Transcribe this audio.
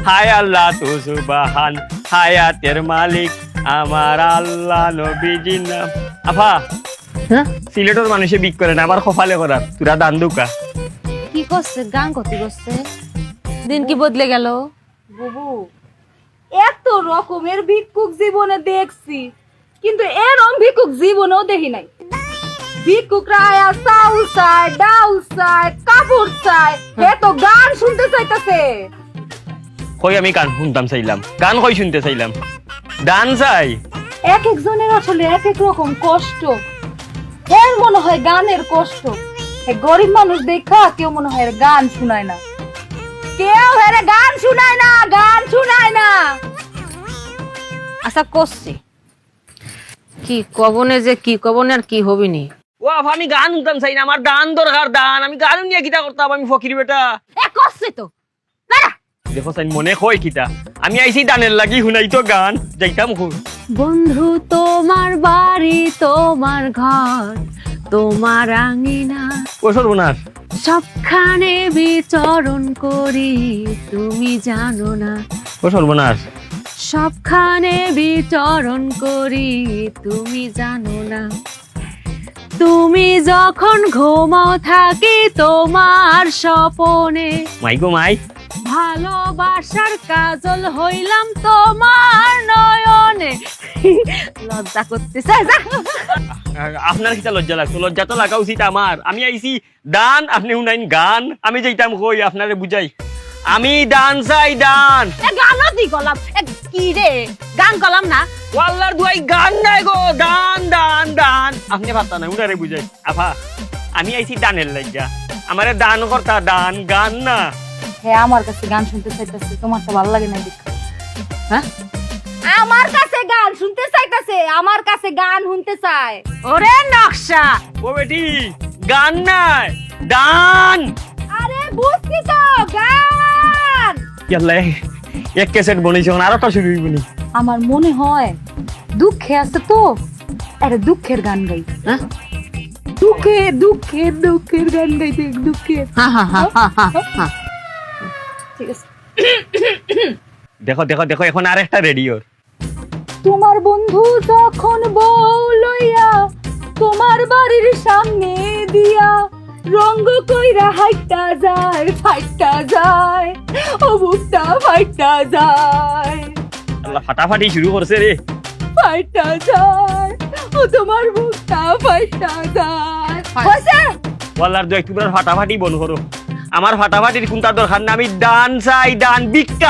হায় আল্লাহ তু সুবহান, হায়াতের মালিক আমার আল্লাহ নবীজির নাম। আফা হ্যাঁ সিলেটের মানুষে বিক করে না, আবার কপালে করার তুরা দান দুকা। কি করছে? গান করতে করছে, দিন কি বদলে গেল। বুবু, এত রকমের ভিক্ষুক জীবনে দেখছি, কিন্তু এরম ভিক্ষুক জীবনেও দেখি নাই। ভিক্ষুকরা আয়া চাউল চায়, ডাউল চায়, কাপড় চায়, হে তো গান শুনতে চাইতেছে। কই আমি গান শুনতাম চাইলাম, গান কই শুনতে চাইলাম, দান চাই। এক একজনের আসলে এক এক রকম কষ্ট। এর মনে হয় গানের কষ্ট, হে গরিব মানুষ দেখা কেউ মনে হয় এর গান শুনায় না, কেউ এর গান শুনায় না, গান শুনায় না। আচ্ছা করছে কি কবনে, যে কি কবনে আর কি হবিনি। ও আফা আমি গান শুনতাম চাই না, আমার দান দরকার, দান। আমি গান নিয়ে কিতা করতাম, আমি ফকির বেটা। এ করছে তো না। দেখো চাই মনে কই কিতা, আমি আইছি দানের লাগি শুনাই তো গান যাইতাম খুব। বন্ধু তোমার বাড়ি, তোমার ঘর, তোমার আঙিনা, ও সর্বনাশ, সবখানে বিচরণ করি, তুমি জানো না। ও সর্বনাশ, সবখানে বিচরণ করি, তুমি জানো না। তুমি যখন ঘুমাও থাকি তোমার স্বপনে, মাই গো মাই। ভালোবাসার কাজল হইলাম তোমার নয়নে। লজ্জা করতেছে। আপনার কিতা লজ্জা লাগতো? লজ্জা তো লাগা উচিত আমার। আমি আইছি দান, আপনি শুনাইন গান। আমি যাইতাম কই আপনারে বুঝাই, আমি দান চাই, দান। গানও দি গলাম, কি রে গান গলাম না। ওয়াল্লার দুয়াই গান নাই গো, দান দান দান। আপনি পারতা না, উনারে বুঝাই। আফা আমি আইছি দানের লজ্জা, আমারে দান করতা, দান গান না। হ্যাঁ, আমার কাছে গান শুনতে চাইতেছে, তোমার তো ভালো লাগে না দেখো। হ্যাঁ আমার কাছে গান শুনতে চাইতেছে, আমার কাছে গান শুনতে চায়। ওরে নকশা, ও বেটি গান নাই, দান। আরে বুঝছি তো, গান। ইয়াল্লা এক ক্যাসেট বনেছে, আর একটা শুরু হইবনি। আমার মনে হয় দুঃখে আছে তো, আরে দুঃখের গান গাই। হ্যাঁ দুঃখের দুঃখের দুঃখের গান গাইতে, দুঃখের। ঠিক আছে। দেখো দেখো দেখো, এখন আর একটা রেডিওর। তোমার বন্ধু যখন বউ লইয়া তোমার বাড়ির সামনে দিয়া রঙ্গ কইরা হাইটা যায়, ফাইটা যায়, ও বুকটা ফাইটা যায়, আল্লাহ ফাটাফাটি শুরু করছে রে। ফাইটা যায়, ও তোমার বুকটা ফাইটা যায়। হইছে? ওয়াল্লার দু একটু ফাটাফাটি বন করো, আমার ফাটাফাটির কোনটা দরকার না। আমি দান চাই, দান ভিক্ষা।